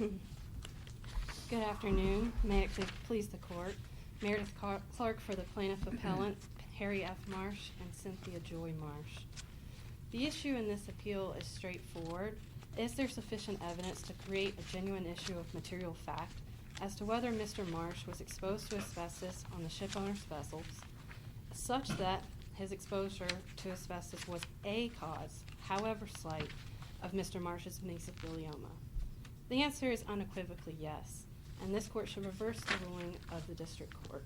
Good afternoon. May it please the court. Meredith Clark for the plaintiff appellant, Harry F. Marsh and Cynthia Joy Marsh. The issue in this appeal is straightforward. Is there sufficient evidence to create a genuine issue of material fact as to whether Mr. Marsh was exposed to asbestos on the shipowner's vessels, such that his exposure to asbestos was a cause, however slight, of Mr. Marsh's mesothelioma? The answer is unequivocally yes, and this court should reverse the ruling of the district court.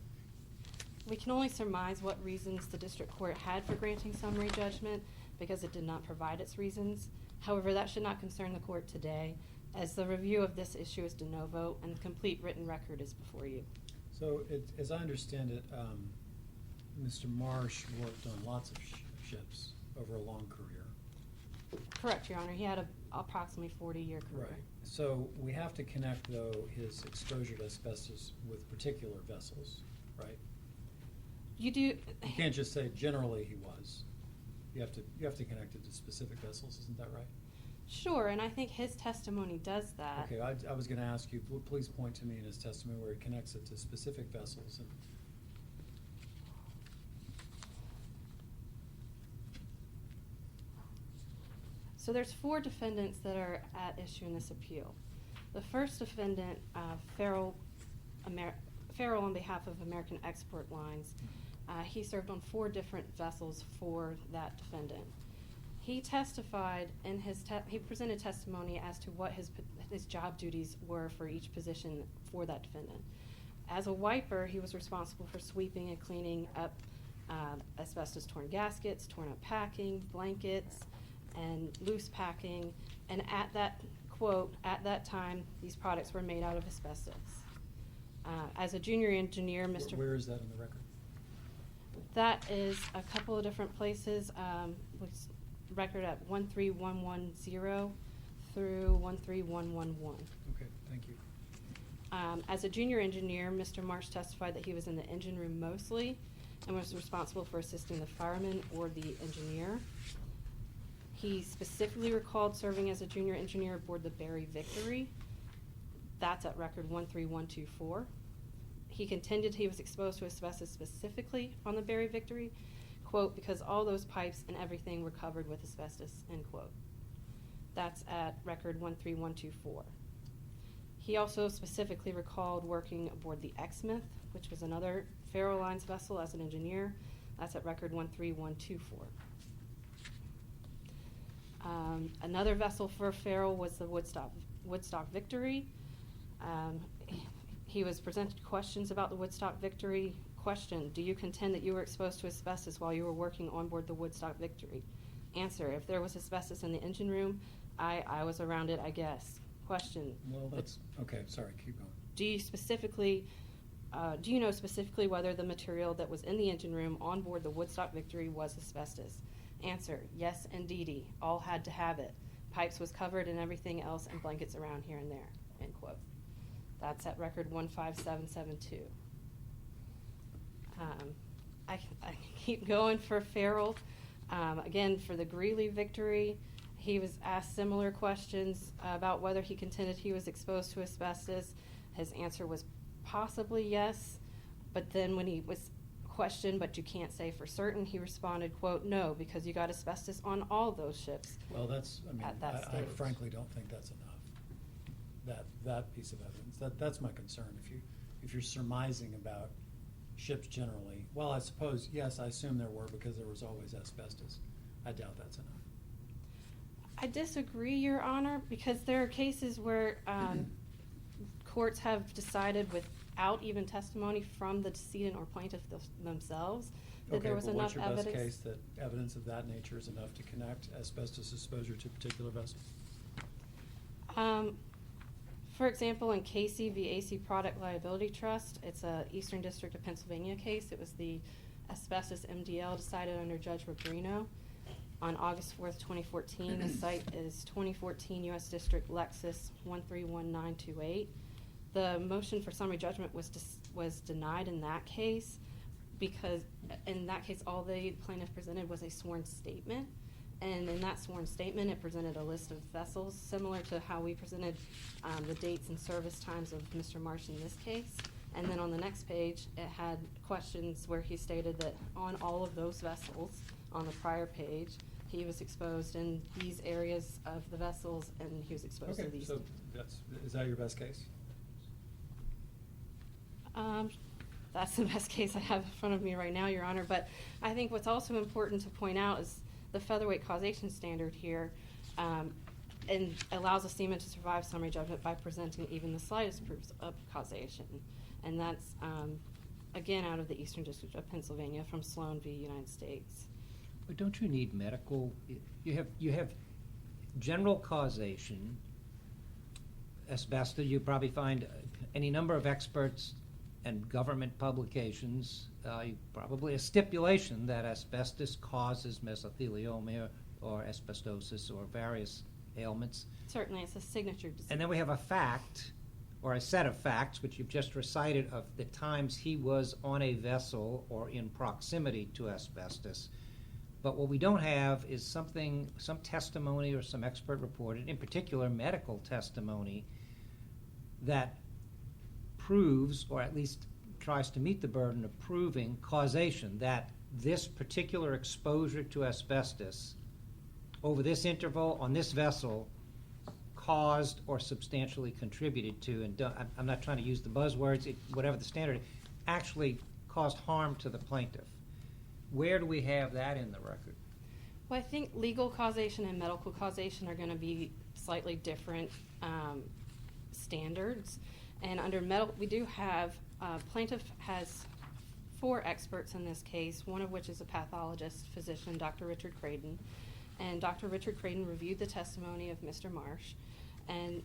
We can only surmise what reasons the district court had for granting summary judgment because it did not provide its reasons. However, that should not concern the court today, as the review of this issue is de novo and the complete written record is before you. So, as I understand it, Mr. Marsh worked on lots of ships over a long career. Correct, Your Honor. He had approximately 40-year career. Right. So we have to connect, though, his exposure to asbestos with particular vessels, right? You do. You can't just say generally he was. You have to connect it to specific vessels, isn't that right? Sure, and I think his testimony does that. Okay, I was going to ask you, please point to me in his testimony where he connects it to specific vessels. So there's 4 defendants that are at issue in this appeal. The first defendant, Farrell on behalf of American Export Lines, he served on 4 different vessels for that defendant. He testified in he presented testimony as to what his job duties were for each position for that defendant. As a wiper, he was responsible for sweeping and cleaning up asbestos-torn gaskets, torn-up packing, blankets, and loose packing. And at that time, these products were made out of asbestos. As a junior engineer, Mr. Where is that in the record? That is a couple of different places. Record at 13110 through 13111. Okay, thank you. As a junior engineer, Mr. Marsh testified that he was in the engine room mostly and was responsible for assisting the fireman or the engineer. He specifically recalled serving as a junior engineer aboard the Berry Victory. That's at record 13124. He contended he was exposed to asbestos specifically on the Berry Victory, quote, because all those pipes and everything were covered with asbestos, end quote. That's at record 13124. He also specifically recalled working aboard the Exmouth, which was another Farrell Lines vessel as an engineer. That's at record 13124. Another vessel for Farrell was the Woodstock Victory. He was presented questions about the Woodstock Victory. Question, do you contend that you were exposed to asbestos while you were working on board the Woodstock Victory? Answer, if there was asbestos in the engine room, I was around it, I guess. Question. Well, that's, okay, sorry, keep going. Do you know specifically whether the material that was in the engine room on board the Woodstock Victory was asbestos? Answer, yes, indeedy. All had to have it. Pipes was covered and everything else, and blankets around here and there, end quote. That's at record 15772. I can keep going for Farrell. Again, for the Greeley Victory, he was asked similar questions about whether he contended he was exposed to asbestos. His answer was possibly yes, but then when he was questioned, but you can't say for certain, he responded, quote, no, because you got asbestos on all those ships. Well, that's, I mean, at that I stage. frankly don't think that's enough. That piece of evidence, that's my concern. If you're surmising about ships generally, well, I suppose, yes, I assume there were because there was always asbestos. I doubt that's enough. I disagree, Your Honor, because there are cases where courts have decided without even testimony from the decedent or plaintiff themselves that there was enough evidence. What's your best case that evidence of that nature is enough to connect asbestos exposure to a particular vessel? For example, in Casey v. AC Product Liability Trust, it's a Eastern District of Pennsylvania case. It was the asbestos MDL decided under Judge Rebrino on August 4th, 2014. The site is 2014 U.S. District Lexus 131928. The motion for summary judgment was denied in that case because in that case all the plaintiff presented was a sworn statement, And in that sworn statement, it presented a list of vessels, similar to how we presented the dates and service times of Mr. Marsh in this case. And then on the next page, it had questions where he stated that on all of those vessels, on the prior page, he was exposed in these areas of the vessels, and he was exposed to Okay, these. so is that your best case? That's the best case I have in front of me right now, Your Honor. But I think what's also important to point out is the featherweight causation standard here, and allows a seaman to survive summary judgment by presenting even the slightest proofs of causation. And that's, again, out of the Eastern District of Pennsylvania from Sloan v. United States. But don't you need medical? You have general causation. Asbestos, you probably find any number of experts and government publications, probably a stipulation that asbestos causes mesothelioma or asbestosis or various ailments. Certainly, it's a signature disease. And then we have a fact, or a set of facts, which you've just recited, of the times he was on a vessel or in proximity to asbestos. But what we don't have is some testimony or some expert reported, in particular medical testimony, that proves, or at least tries to meet the burden of proving causation, that this particular exposure to asbestos over this interval on this vessel caused or substantially contributed to, and I'm not trying to use the buzzwords, whatever the standard, actually caused harm to the plaintiff. Where do we have that in the record? Well, I think legal causation and medical causation are going to be slightly different standards. And under medical, we do have, plaintiff has 4 experts in this case, one of which is a pathologist physician, Dr. Richard Creighton. And Dr. Richard Creighton reviewed the testimony of Mr. Marsh. And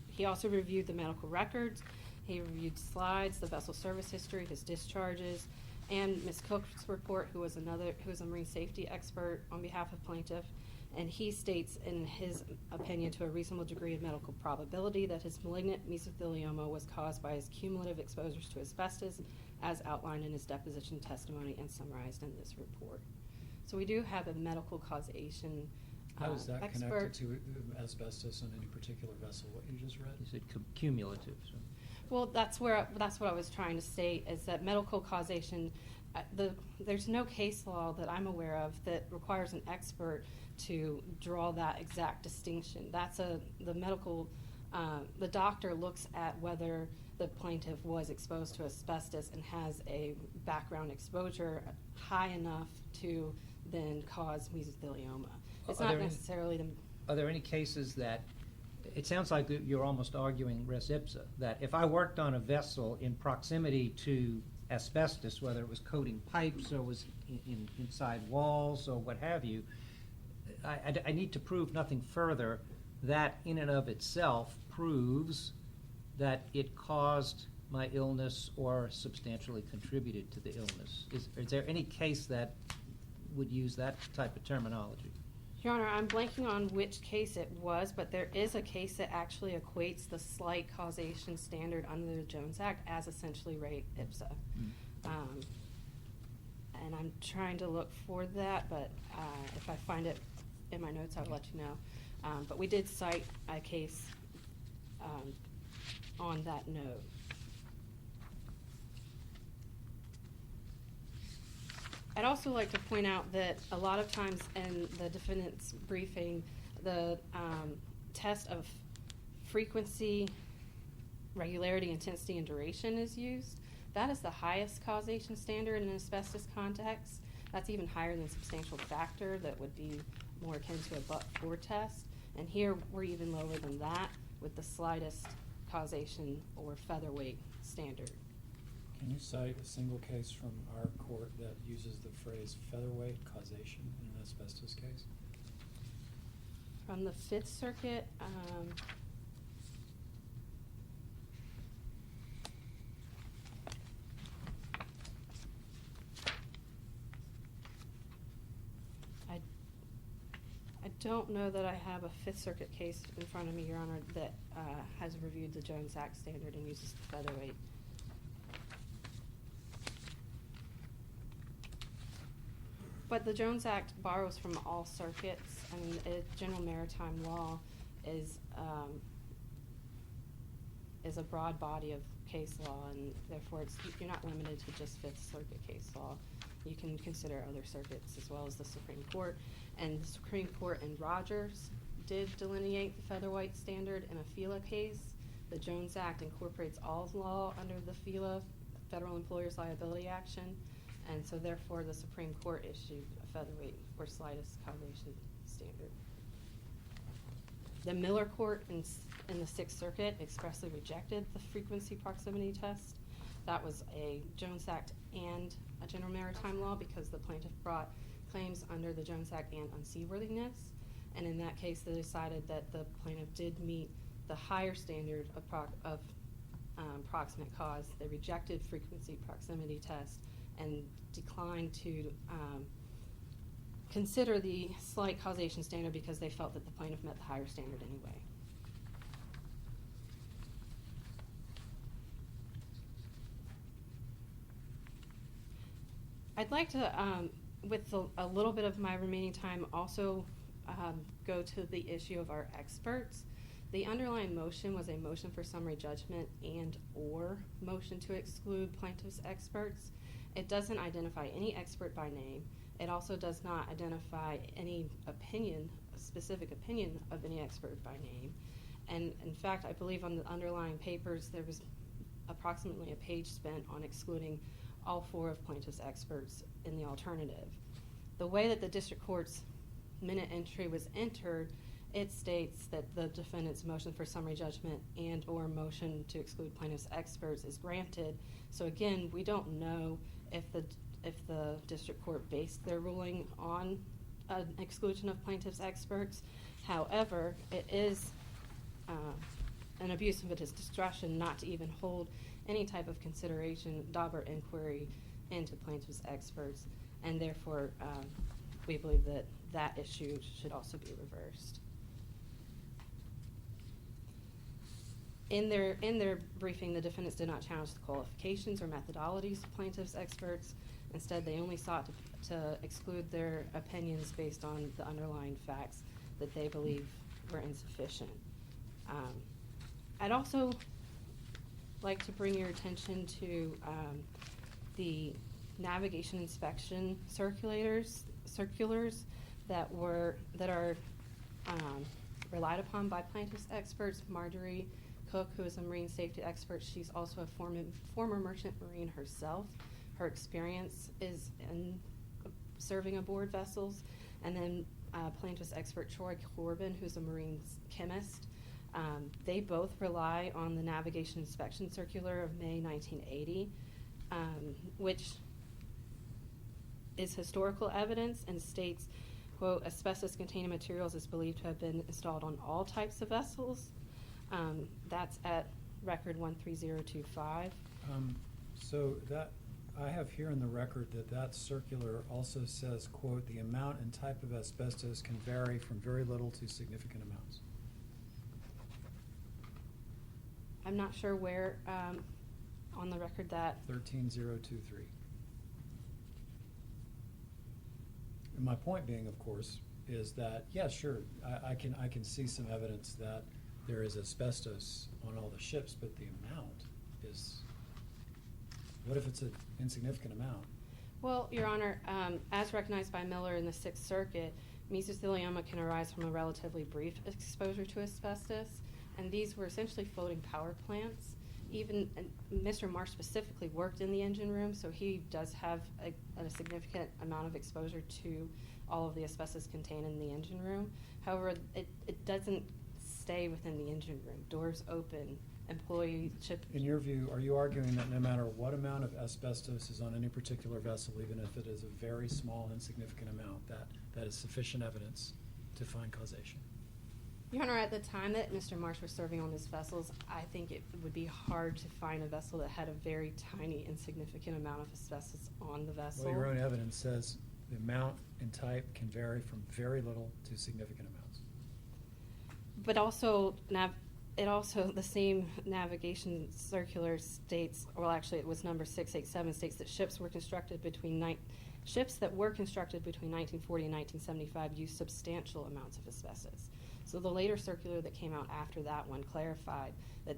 he also reviewed the medical records. He reviewed slides, the vessel service history, his discharges, and Ms. Cook's report, who was a marine safety expert on behalf of plaintiff. And he states in his opinion, to a reasonable degree of medical probability, that his malignant mesothelioma was caused by his cumulative exposures to asbestos, as outlined in his deposition testimony and summarized in this report. So we do have a medical causation How is that expert. connected to asbestos on any particular vessel, what you just read? Is it cumulative? So. Well, that's what I was trying to state, is that medical causation, there's no case law that I'm aware of that requires an expert to draw that exact distinction. That's the doctor looks at whether the plaintiff was exposed to asbestos and has a background exposure high enough to then cause mesothelioma. It's not necessarily Are there any cases that, it sounds like you're almost arguing res ipsa, that if I worked on a vessel in proximity to asbestos, whether it was coating pipes or was inside walls or what have you, I need to prove nothing further. That in and of itself proves that it caused my illness or substantially contributed to the illness. Is there any case that would use that type of terminology? Your Honor, I'm blanking on which case it was, but there is a case that actually equates the slight causation standard under the Jones Act as essentially res ipsa. And I'm trying to look for that, but if I find it in my notes, I'll let you know. But we did cite a case on that note. I'd also like to point out that a lot of times in the defendant's briefing, the test of frequency, regularity, intensity, and duration is used. That is the highest causation standard in an asbestos context. That's even higher than substantial factor that would be more akin to a but-for test. And here we're even lower than that with the slightest causation or featherweight standard. Can you cite a single case from our court that uses the phrase featherweight causation in an asbestos case? From the Fifth Circuit, I don't know that I have a Fifth Circuit case in front of me, Your Honor, that has reviewed the Jones Act standard and uses the featherweight. But the Jones Act borrows from all circuits. I mean, general maritime law is a broad body of case law, and therefore you're not limited to just Fifth Circuit case law. You can consider other circuits as well as the Supreme Court. And the Supreme Court in Rogers did delineate the featherweight standard in a FELA case. The Jones Act incorporates all law under the FELA, Federal Employers Liability Action, and so therefore the Supreme Court issued a featherweight or slightest causation standard. The Miller Court in the Sixth Circuit expressly rejected the frequency proximity test. That was a Jones Act and a general maritime law because the plaintiff brought claims under the Jones Act and unseaworthiness. And in that case, they decided that the plaintiff did meet the higher standard of proximate cause. They rejected frequency proximity test and declined to consider the slight causation standard because they felt that the plaintiff met the higher standard anyway. I'd like to, with a little bit of my remaining time, also go to the issue of our experts. The underlying motion was a motion for summary judgment and or motion to exclude plaintiff's experts. It doesn't identify any expert by name. It also does not identify any opinion, a specific opinion of any expert by name. And in fact, I believe on the underlying papers there was approximately a page spent on excluding all four of plaintiff's experts in the alternative. The way that the district court's minute entry was entered, it states that the defendant's motion for summary judgment and or motion to exclude plaintiff's experts is granted. So again, we don't know if the district court based their ruling on an exclusion of plaintiff's experts. However, it is an abuse of its discretion not to even hold any type of consideration, Dauber inquiry into plaintiff's experts, and therefore we believe that that issue should also be reversed. In their briefing, the defendants did not challenge the qualifications or methodologies of plaintiff's experts. Instead, they only sought to exclude their opinions based on the underlying facts that they believe were insufficient. I'd also like to bring your attention to the navigation inspection circulars that are relied upon by plaintiff's experts. Marjorie Cook, who is a marine safety expert, she's also a former merchant marine herself. Her experience is in serving aboard vessels. And then plaintiff's expert Troy Corbin, who's a marine chemist. They both rely on the navigation inspection circular of May 1980, which is historical evidence and states, quote, asbestos-containing materials is believed to have been installed on all types of vessels. That's at record 13025. So that I have here in the record that circular also says, quote, the amount and type of asbestos can vary from very little to significant amounts. I'm not sure where on the record that. 13023. And my point being, of course, is that, yeah, sure, I can see some evidence that there is asbestos on all the ships, but the amount is, what if it's an insignificant amount? Well, Your Honor, as recognized by Miller in the Sixth Circuit, mesothelioma can arise from a relatively brief exposure to asbestos, and these were essentially floating power plants. Even Mr. Marsh specifically worked in the engine room, so he does have a significant amount of exposure to all of the asbestos contained in the engine room. However, it doesn't stay within the engine room. Doors open, employee ship. In your view, are you arguing that no matter what amount of asbestos is on any particular vessel, even if it is a very small, insignificant amount, that is sufficient evidence to find causation? Your Honor, at the time that Mr. Marsh was serving on these vessels, I think it would be hard to find a vessel that had a very tiny, insignificant amount of asbestos on the vessel. Well, your own evidence says the amount and type can vary from very little to significant amounts. But also, the same navigation circular states, well, actually, it was number 687, states that ships were constructed between Ships that were constructed between 1940 and 1975 used substantial amounts of asbestos. So the later circular that came out after that one clarified that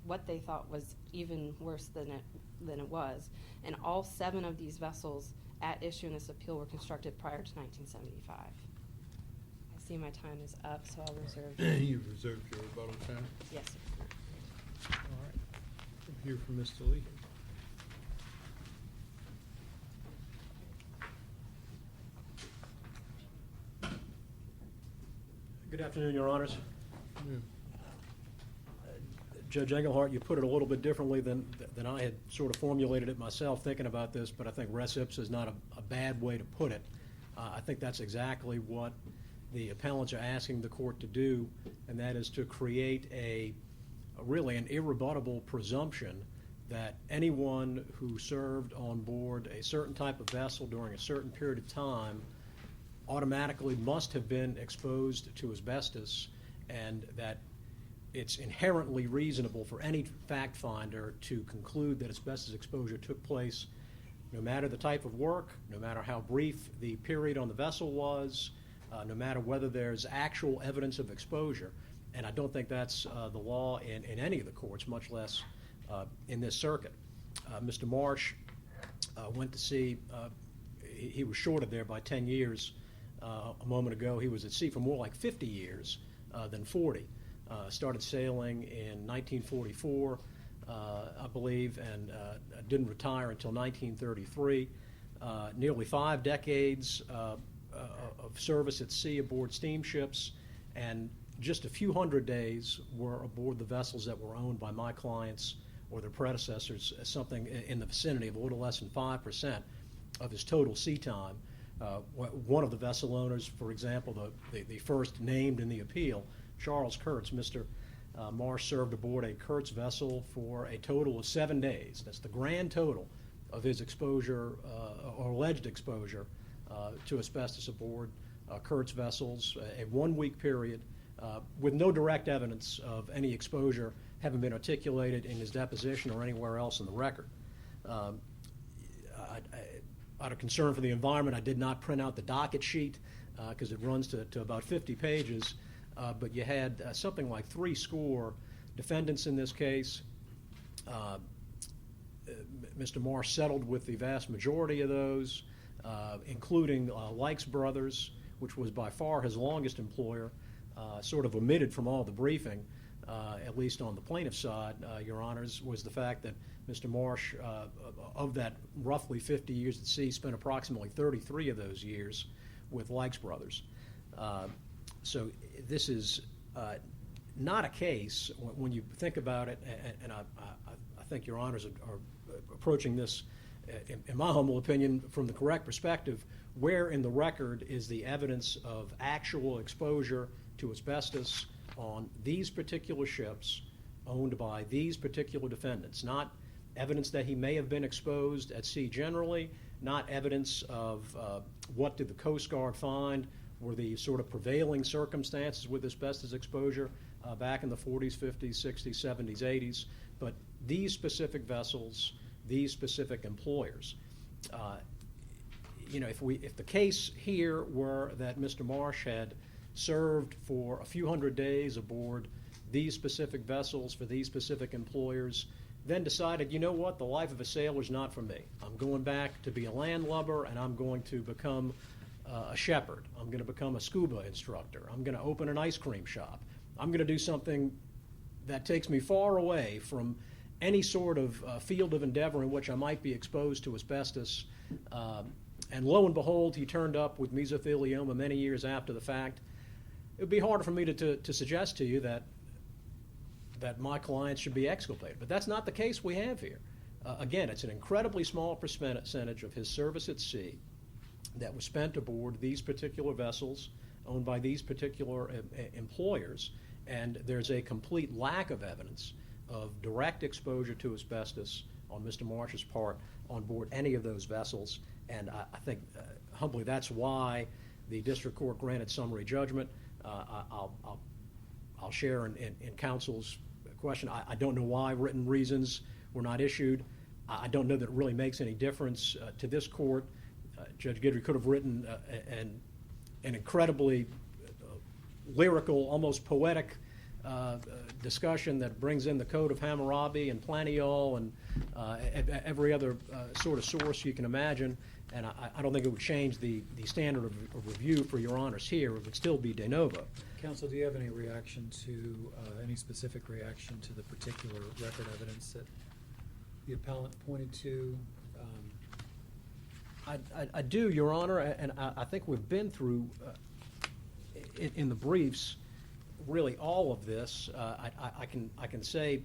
what they thought was even worse than it was. And all 7 of these vessels at issue in this appeal were constructed prior to 1975. I see my time is up, so I'll reserve. You've reserved your rebuttal time. Yes, sir. All right. We'll hear from Mr. Lee. Good afternoon, Your Honors. Yeah. Judge Engelhardt, you put it a little bit differently than I had sort of formulated it myself thinking about this, but I think res ipsa is not a bad way to put it. I think that's exactly what the appellants are asking the court to do, and that is to create really an irrebuttable presumption that anyone who served on board a certain type of vessel during a certain period of time automatically must have been exposed to asbestos, and that it's inherently reasonable for any fact finder to conclude that asbestos exposure took place no matter the type of work, no matter how brief the period on the vessel was, no matter whether there's actual evidence of exposure. And I don't think that's the law in any of the courts, much less in this circuit. Mr. Marsh went to sea. He was shorted there by 10 years. A moment ago, he was at sea for more like 50 years than 40. Started sailing in 1944, I believe, and didn't retire until 1933. Nearly 5 decades of service at sea aboard steamships, and just a few hundred days were aboard the vessels that were owned by my clients or their predecessors, something in the vicinity of a little less than 5% of his total sea time. One of the vessel owners, for example, the first named in the appeal, Charles Kurz, Mr. Marsh served aboard a Kurz vessel for a total of 7 days. That's the grand total of his exposure or alleged exposure to asbestos aboard Kurz vessels, a 1-week period with no direct evidence of any exposure having been articulated in his deposition or anywhere else in the record. Out of concern for the environment, I did not print out the docket sheet because it runs to about 50 pages, but you had something like 3 score defendants in this case. Mr. Marsh settled with the vast majority of those, including Likes Brothers, which was by far his longest employer, sort of omitted from all the briefing, at least on the plaintiff's side, Your Honors, was the fact that Mr. Marsh, of that roughly 50 years at sea, spent approximately 33 of those years with Likes Brothers. So this is not a case, when you think about it, and I think Your Honors are approaching this, in my humble opinion, from the correct perspective, where in the record is the evidence of actual exposure to asbestos on these particular ships owned by these particular defendants, not evidence that he may have been exposed at sea generally, not evidence of what did the Coast Guard find were the sort of prevailing circumstances with asbestos exposure back in the 40s, 50s, 60s, 70s, 80s, but these specific vessels, these specific employers. If the case here were that Mr. Marsh had served for a few hundred days aboard these specific vessels for these specific employers, then decided, you know what, the life of a sailor is not for me. I'm going back to be a landlubber, and I'm going to become a shepherd. I'm going to become a scuba instructor. I'm going to open an ice cream shop. I'm going to do something that takes me far away from any sort of field of endeavor in which I might be exposed to asbestos. And lo and behold, he turned up with mesothelioma many years after the fact. It would be harder for me to suggest to you that my clients should be exculpated. But that's not the case we have here. Again, it's an incredibly small percentage of his service at sea that was spent aboard these particular vessels owned by these particular employers, and there's a complete lack of evidence of direct exposure to asbestos on Mr. Marsh's part on board any of those vessels, and I think, humbly, that's why the district court granted summary judgment. I'll share in counsel's question. I don't know why written reasons were not issued. I don't know that it really makes any difference to this court. Judge Guidry could have written an incredibly lyrical, almost poetic discussion that brings in the Code of Hammurabi and Planiol and every other sort of source you can imagine. And I don't think it would change the standard of review for your honors here. It would still be de novo. Counsel, do you have any reaction to, any specific reaction to the particular record evidence that the appellant pointed to? I do, Your Honor, and I think we've been through, in the briefs, really all of this. I can say,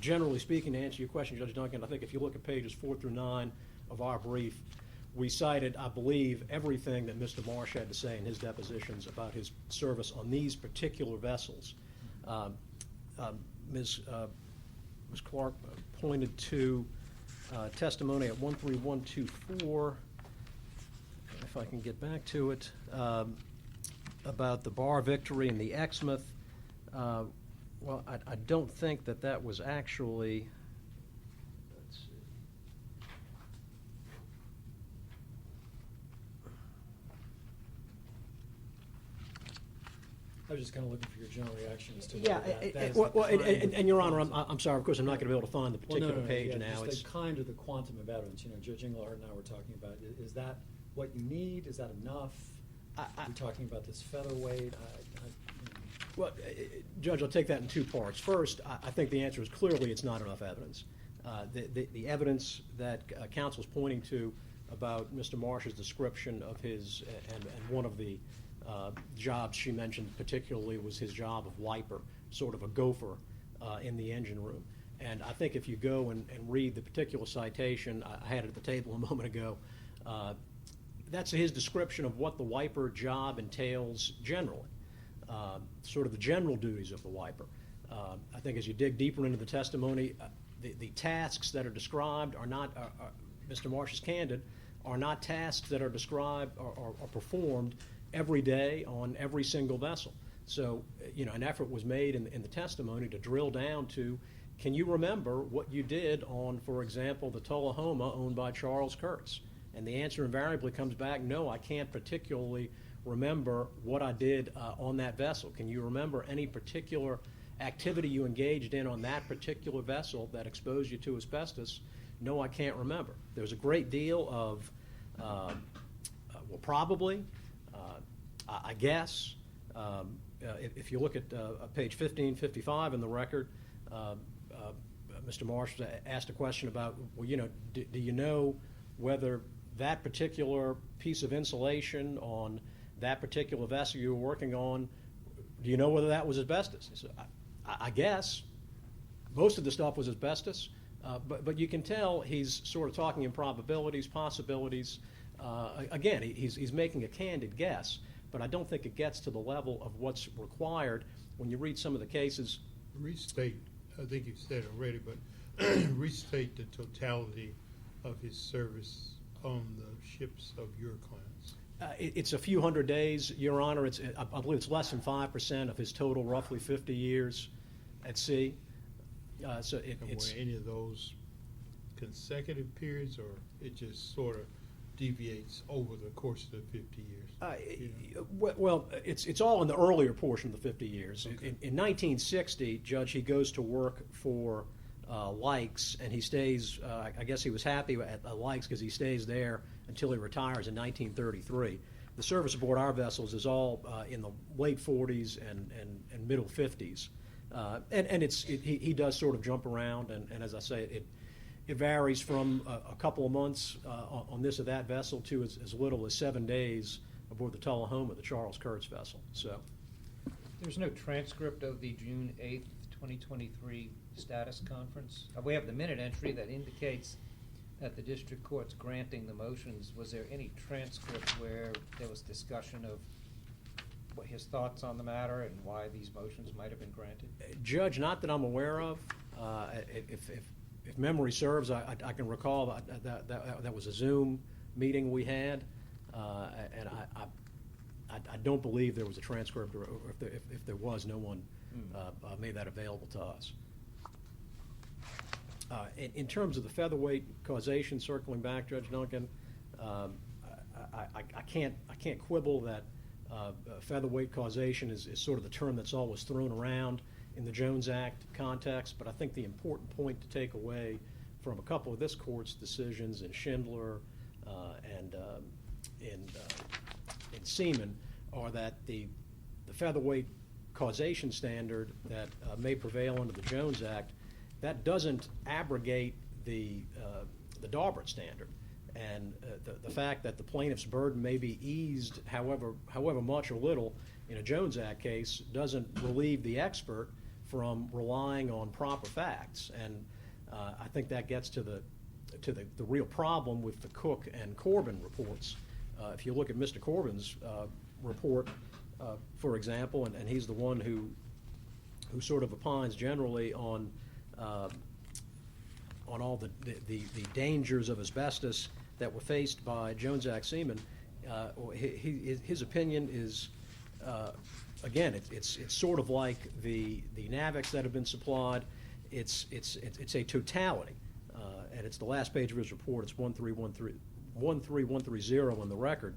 generally speaking, to answer your question, Judge Duncan, I think if you look at pages 4 through 9 of our brief, we cited, I believe, everything that Mr. Marsh had to say in his depositions about his service on these particular vessels. Ms. Clark pointed to testimony at 13124, if I can get back to it, about the Bar Victory and the Exmouth. Well, I don't think that was actually, let's see. I was just kind of looking for your general reaction as to Yeah, whether that is well, the kind of and Your Honor, quantum. I'm sorry, of course, I'm not going to be able to find the Well, no, particular no, page yeah, now. just the kind of the quantum of evidence. You know, Judge Engelhardt and I were talking about, is that what you need? Is that enough? We're talking about this featherweight. Well, Judge, I'll take that in two parts. First, I think the answer is clearly it's not enough evidence. The evidence that counsel's pointing to about Mr. Marsh's description of his, and one of the jobs she mentioned particularly was his job of wiper, sort of a gopher in the engine room. And I think if you go and read the particular citation, I had it at the table a moment ago, that's his description of what the wiper job entails generally, sort of the general duties of the wiper. I think as you dig deeper into the testimony, the tasks that are described are not, Mr. Marsh is candid, are not tasks that are described or performed every day on every single vessel. So, you know, an effort was made in the testimony to drill down to, can you remember what you did on, for example, the Tullahoma owned by Charles Kurz? And the answer invariably comes back, no, I can't particularly remember what I did on that vessel. Can you remember any particular activity you engaged in on that particular vessel that exposed you to asbestos? No, I can't remember. There's a great deal of, well, probably, I guess. If you look at page 1555 in the record, Mr. Marsh asked a question about, well, you know, do you know whether that particular piece of insulation on that particular vessel you were working on, do you know whether that was asbestos? He said, I guess. Most of the stuff was asbestos, but you can tell he's sort of talking in probabilities, possibilities. Again, he's making a candid guess, but I don't think it gets to the level of what's required when you read some of the cases. Restate, I think you've said already, but restate the totality of his service on the ships of your clients. It's a few hundred days, Your Honor. I believe it's less than 5% of his total, roughly 50 years at sea. So And it's were any of those consecutive periods, or it just sort of deviates over the course of the 50 years? You know? well, it's all in the earlier portion of the 50 years. Okay. In 1960, Judge, he goes to work for Likes, and he stays, I guess he was happy at Likes because he stays there until he retires in 1933. The service aboard our vessels is all in the late 40s and middle 50s. And he does sort of jump around, and as I say, it varies from a couple of months on this or that vessel to as little as 7 days aboard the Tullahoma, the Charles Kurz vessel. So There's no transcript of the June 8th, 2023 status conference. We have the minute entry that indicates that the district court's granting the motions. Was there any transcript where there was discussion of what his thoughts on the matter and why these motions might have been granted? Judge, not that I'm aware of. If memory serves, I can recall that was a Zoom meeting we had, and I don't believe there was a transcript, or if there was, no one made that available to us. In terms of the featherweight causation, circling back, Judge Duncan, I can't quibble that featherweight causation is sort of the term that's always thrown around in the Jones Act context, but I think the important point to take away from a couple of this court's decisions in Schindler and in Seaman are that the featherweight causation standard that may prevail under the Jones Act, that doesn't abrogate the Daubert standard. And the fact that the plaintiff's burden may be eased however much or little in a Jones Act case doesn't relieve the expert from relying on proper facts. And I think that gets to the real problem with the Cook and Corbin reports. If you look at Mr. Corbin's report, for example, and he's the one who sort of opines generally on all the dangers of asbestos that were faced by Jones Act seamen, his opinion is, again, it's sort of like the Navics that have been supplied. It's a totality, and it's the last page of his report. It's 13130 on the record.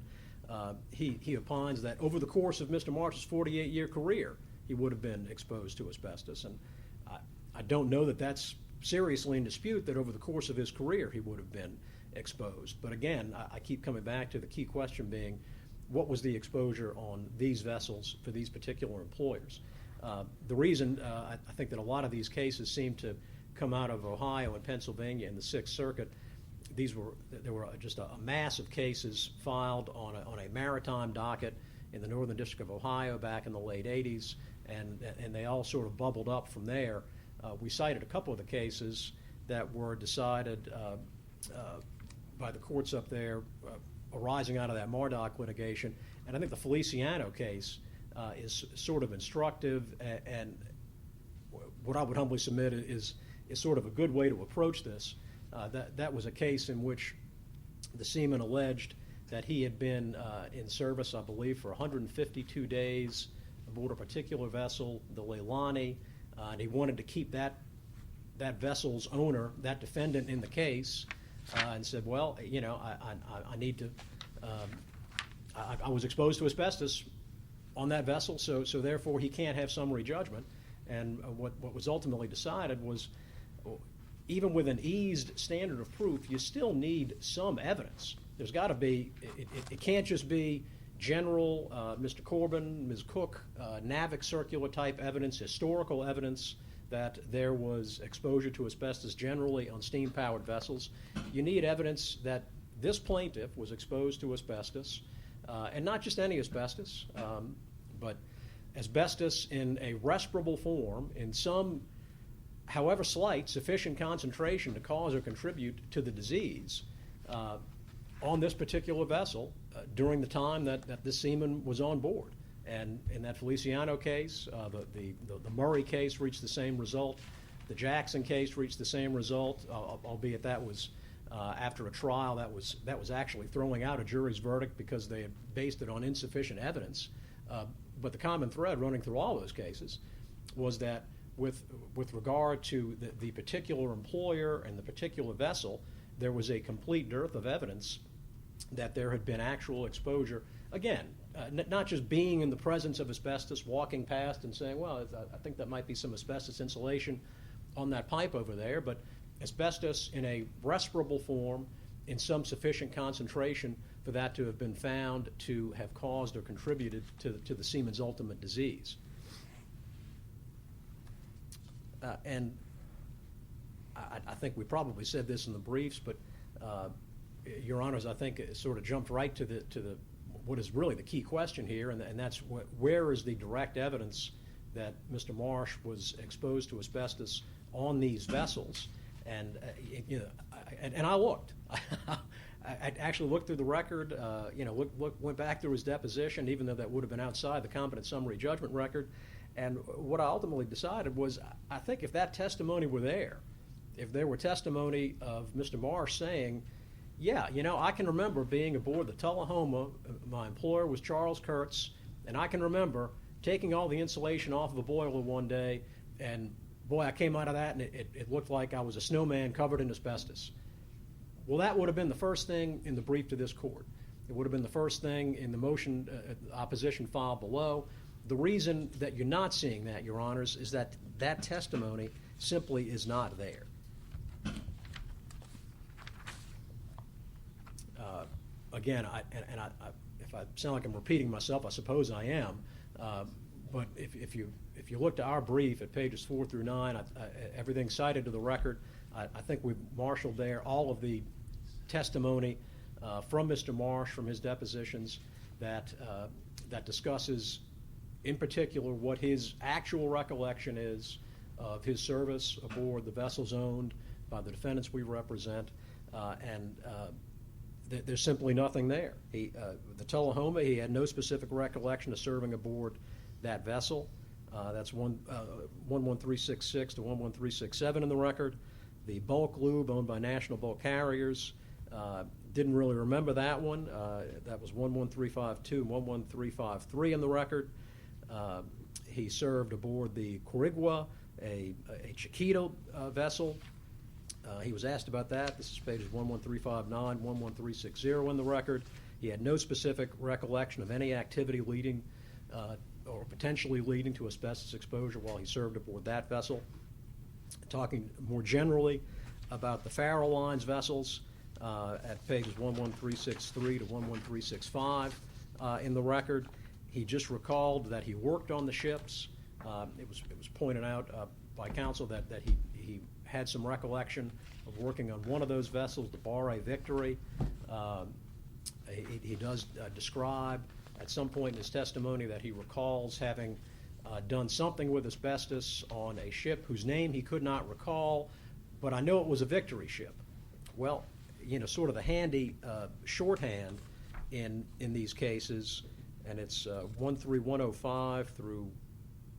He opines that over the course of Mr. Marsh's 48-year career, he would have been exposed to asbestos, and I don't know that that's seriously in dispute that over the course of his career he would have been exposed. But again, I keep coming back to the key question being, what was the exposure on these vessels for these particular employers? The reason I think that a lot of these cases seem to come out of Ohio and Pennsylvania in the Sixth Circuit, there were just a mass of cases filed on a maritime docket in the Northern District of Ohio back in the late 80s, and they all sort of bubbled up from there. We cited a couple of the cases that were decided by the courts up there arising out of that Mardock litigation, and I think the Feliciano case is sort of instructive, and what I would humbly submit is sort of a good way to approach this. That was a case in which the seaman alleged that he had been in service, I believe, for 152 days aboard a particular vessel, the Leilani, and he wanted to keep that vessel's owner, that defendant in the case, and said, well, you know, I need to, I was exposed to asbestos on that vessel, so therefore he can't have summary judgment. And what was ultimately decided was, even with an eased standard of proof, you still need some evidence. There's got to be, it can't just be general Mr. Corbin, Ms. Cook, NAVIC circular type evidence, historical evidence that there was exposure to asbestos generally on steam-powered vessels. You need evidence that this plaintiff was exposed to asbestos, and not just any asbestos, but asbestos in a respirable form in some, however slight, sufficient concentration to cause or contribute to the disease on this particular vessel during the time that this seaman was on board. And in that Feliciano case, the Murray case reached the same result. The Jackson case reached the same result, albeit that was after a trial that was actually throwing out a jury's verdict because they had based it on insufficient evidence. But the common thread running through all those cases was that with regard to the particular employer and the particular vessel, there was a complete dearth of evidence that there had been actual exposure. Again, not just being in the presence of asbestos, walking past and saying, well, I think that might be some asbestos insulation on that pipe over there, but asbestos in a respirable form in some sufficient concentration for that to have been found to have caused or contributed to the seaman's ultimate disease. And I think we probably said this in the briefs, but Your Honors, I think it sort of jumped right to the what is really the key question here, and that's where is the direct evidence that Mr. Marsh was exposed to asbestos on these vessels? And and I looked. I actually looked through the record. Went back through his deposition, even though that would have been outside the competent summary judgment record. And what I ultimately decided was, I think if that testimony were there, if there were testimony of Mr. Marsh saying, yeah, I can remember being aboard the Tullahoma, my employer was Charles Kurz, and I can remember taking all the insulation off of a boiler one day, and boy, I came out of that and it looked like I was a snowman covered in asbestos. Well, that would have been the first thing in the brief to this court. It would have been the first thing in the motion, opposition file below. The reason that you're not seeing that, Your Honors, is that that testimony simply is not there. Again, if I sound like I'm repeating myself, I suppose I am. But if you look to our brief at pages 4 through 9, everything cited to the record, I think we've marshaled there all of the testimony from Mr. Marsh, from his depositions, that discusses in particular what his actual recollection is of his service aboard the vessels owned by the defendants we represent, and there's simply nothing there. The Tullahoma, he had no specific recollection of serving aboard that vessel. That's 11366 to 11367 in the record. The bulk lube owned by National Bulk Carriers, didn't really remember that one. That was 11352 and 11353 in the record. He served aboard the Quirigua, a Chiquita vessel. He was asked about that. This is pages 11359, 11360 in the record. He had no specific recollection of any activity leading or potentially leading to asbestos exposure while he served aboard that vessel. Talking more generally about the Farrell Lines vessels at pages 11363 to 11365 in the record, he just recalled that he worked on the ships. It was pointed out by counsel that he had some recollection of working on one of those vessels, the Barre Victory. He does describe at some point in his testimony that he recalls having done something with asbestos on a ship whose name he could not recall, but I know it was a Victory ship. Well, sort of the handy shorthand in these cases, and it's 13105 through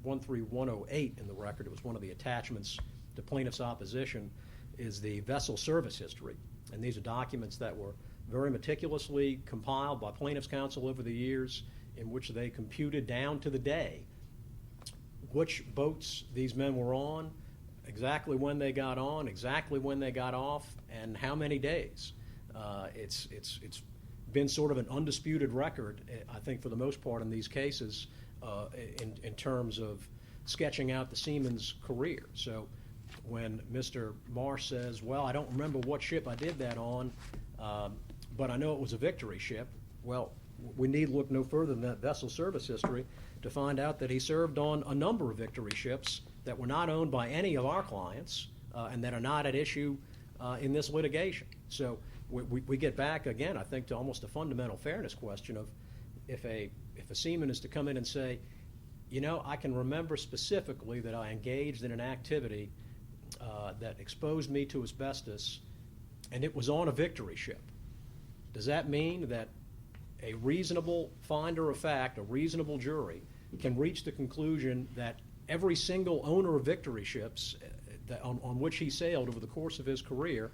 13108 in the record. It was one of the attachments to plaintiff's opposition, is the vessel service history. And these are documents that were very meticulously compiled by plaintiff's counsel over the years, in which they computed down to the day which boats these men were on, exactly when they got on, exactly when they got off, and how many days. It's been sort of an undisputed record, I think, for the most part in these cases, in terms of sketching out the seaman's career. So when Mr. Marsh says, well, I don't remember what ship I did that on, but I know it was a Victory ship, well, we need look no further than that vessel service history to find out that he served on a number of Victory ships that were not owned by any of our clients and that are not at issue in this litigation. So we get back again, I think, to almost a fundamental fairness question of if a seaman is to come in and say, I can remember specifically that I engaged in an activity that exposed me to asbestos, and it was on a Victory ship. Does that mean that a reasonable finder of fact, a reasonable jury, can reach the conclusion that every single owner of Victory ships on which he sailed over the course of his career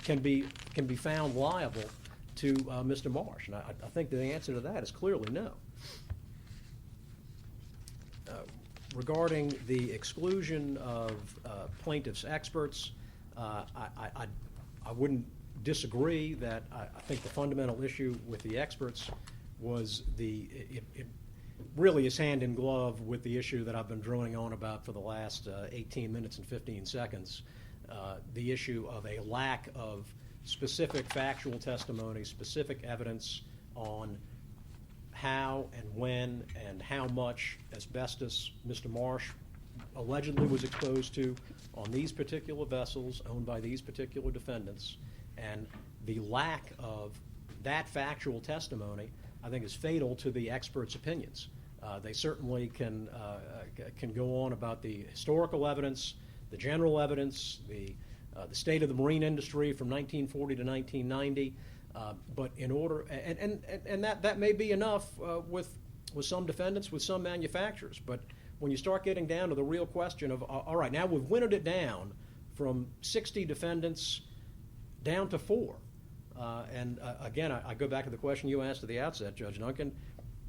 can be found liable to Mr. Marsh? And I think the answer to that is clearly no. Regarding the exclusion of plaintiff's experts, I wouldn't disagree that I think the fundamental issue with the experts was it really is hand in glove with the issue that I've been droning on about for the last 18 minutes and 15 seconds, the issue of a lack of specific factual testimony, specific evidence on how and when and how much asbestos Mr. Marsh allegedly was exposed to on these particular vessels owned by these particular defendants. And the lack of that factual testimony, I think, is fatal to the experts' opinions. They certainly can go on about the historical evidence, the general evidence, the state of the marine industry from 1940 to 1990. But in order, and that may be enough with some defendants, with some manufacturers. But when you start getting down to the real question of, all right, now we've winnowed it down from 60 defendants down to 4. And again, I go back to the question you asked at the outset, Judge Duncan.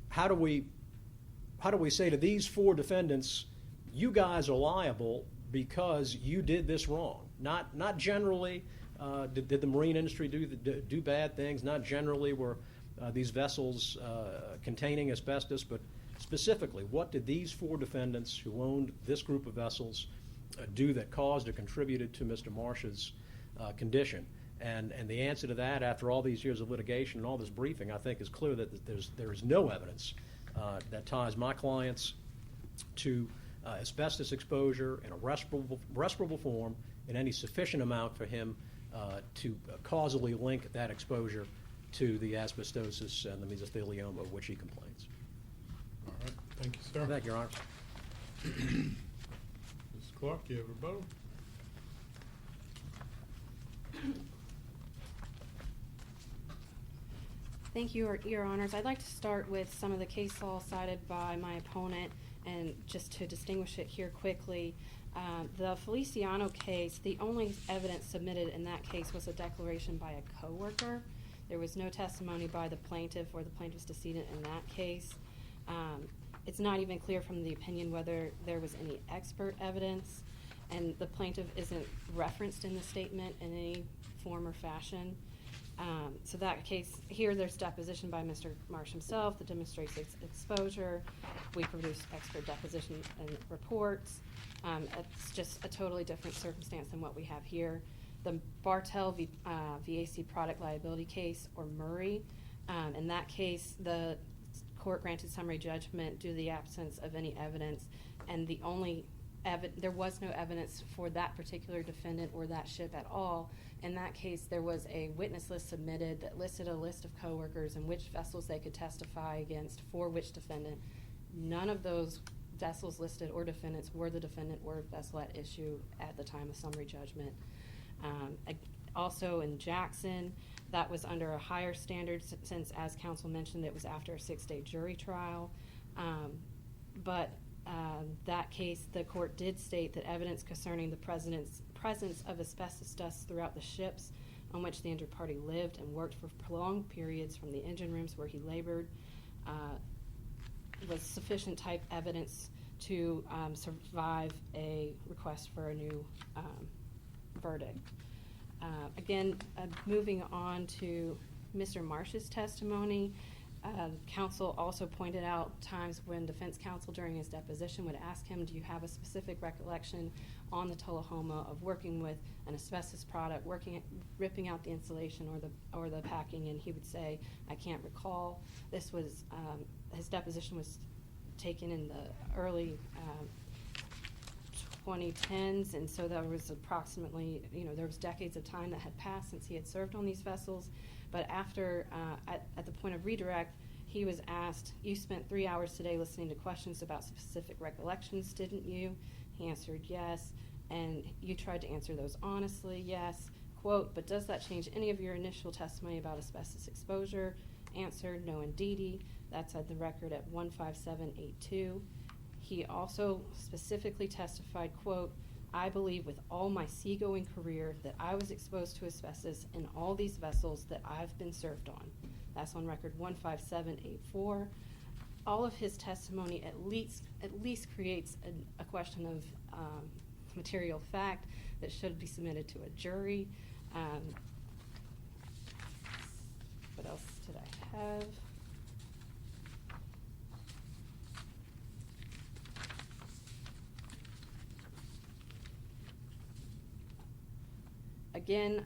How do we say to these 4 defendants, you guys are liable because you did this wrong? Not generally, Did the marine industry do bad things? Not generally were these vessels containing asbestos, but specifically, what did these 4 defendants who owned this group of vessels do that caused or contributed to Mr. Marsh's condition? And the answer to that, after all these years of litigation and all this briefing, I think is clear that there is no evidence that ties my clients to asbestos exposure in a respirable form in any sufficient amount for him to causally link that exposure to the asbestosis and the mesothelioma of which he complains. All right, thank you, sir. Thank you, Your Honor. Ms. Clark, you have a rebuttal? Thank you, Your Honors. I'd like to start with some of the case law cited by my opponent, and just to distinguish it here quickly. The Feliciano case, the only evidence submitted in that case was a declaration by a coworker. There was no testimony by the plaintiff or the plaintiff's decedent in that case. It's not even clear from the opinion whether there was any expert evidence, and the plaintiff isn't referenced in the statement in any form or fashion. So that case, here there's deposition by Mr. Marsh himself that demonstrates exposure. We produced expert deposition and reports. It's just a totally different circumstance than what we have here. The Bartell VAC product liability case, or Murray, in that case, the court granted summary judgment due to the absence of any evidence, and the only there was no evidence for that particular defendant or that ship at all. In that case, there was a witness list submitted that listed a list of coworkers and which vessels they could testify against for which defendant. None of those vessels listed or defendants were the defendant or vessel at issue at the time of summary judgment. Also in Jackson, that was under a higher standard since, as counsel mentioned, it was after a 6-day jury trial. But that case, the court did state that evidence concerning the presence of asbestos dust throughout the ships on which the injured party lived and worked for prolonged periods from the engine rooms where he labored was sufficient type evidence to survive a request for a new verdict. Again, moving on to Mr. Marsh's testimony, counsel also pointed out times when defense counsel during his deposition would ask him, do you have a specific recollection on the Tullahoma of working with an asbestos product, ripping out the insulation or the packing, and he would say, I can't recall. This was, his deposition was taken in the early 2010s, and so there was approximately, there was decades of time that had passed since he had served on these vessels. But after, at the point of redirect, he was asked, you spent 3 hours today listening to questions about specific recollections, didn't you? He answered yes, and you tried to answer those honestly, yes. Quote, but does that change any of your initial testimony about asbestos exposure? Answer, no indeedy. That's at the record at 15782. He also specifically testified, quote, I believe with all my seagoing career that I was exposed to asbestos in all these vessels that I've been served on. That's on record 15784. All of his testimony at least creates a question of material fact that should be submitted to a jury. What else did I have? Again,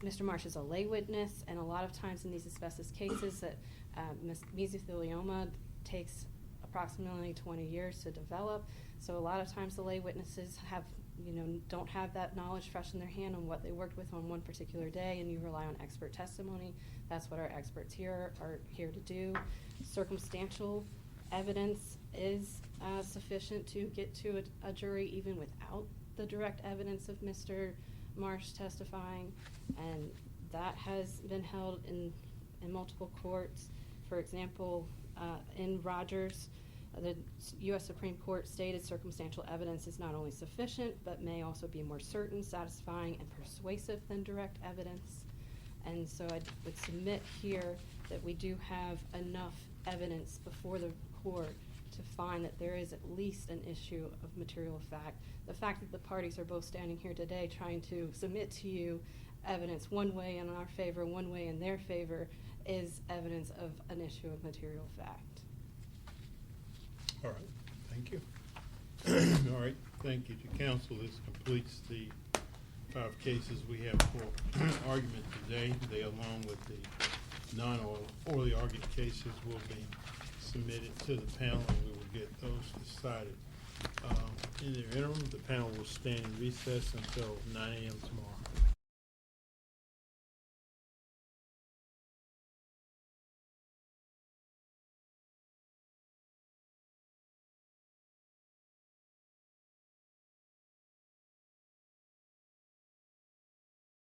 Mr. Marsh is a lay witness, and a lot of times in these asbestos cases that mesothelioma takes approximately 20 years to develop. So a lot of times the lay witnesses don't have that knowledge fresh in their hand on what they worked with on one particular day, and you rely on expert testimony. That's what our experts here are here to do. Circumstantial evidence is sufficient to get to a jury even without the direct evidence of Mr. Marsh testifying, and that has been held in multiple courts. For example, in Rogers, the U.S. Supreme Court stated circumstantial evidence is not only sufficient, but may also be more certain, satisfying, and persuasive than direct evidence. And so I would submit here that we do have enough evidence before the court to find that there is at least an issue of material fact. The fact that the parties are both standing here today trying to submit to you evidence one way in our favor, one way in their favor, is evidence of an issue of material fact. All right, thank you. All right, thank you to counsel. This completes the 5 cases we have for argument today. They, along with the non-orally argued cases, will be submitted to the panel, and we will get those decided. In the interim, the panel will stand in recess until 9 a.m. tomorrow.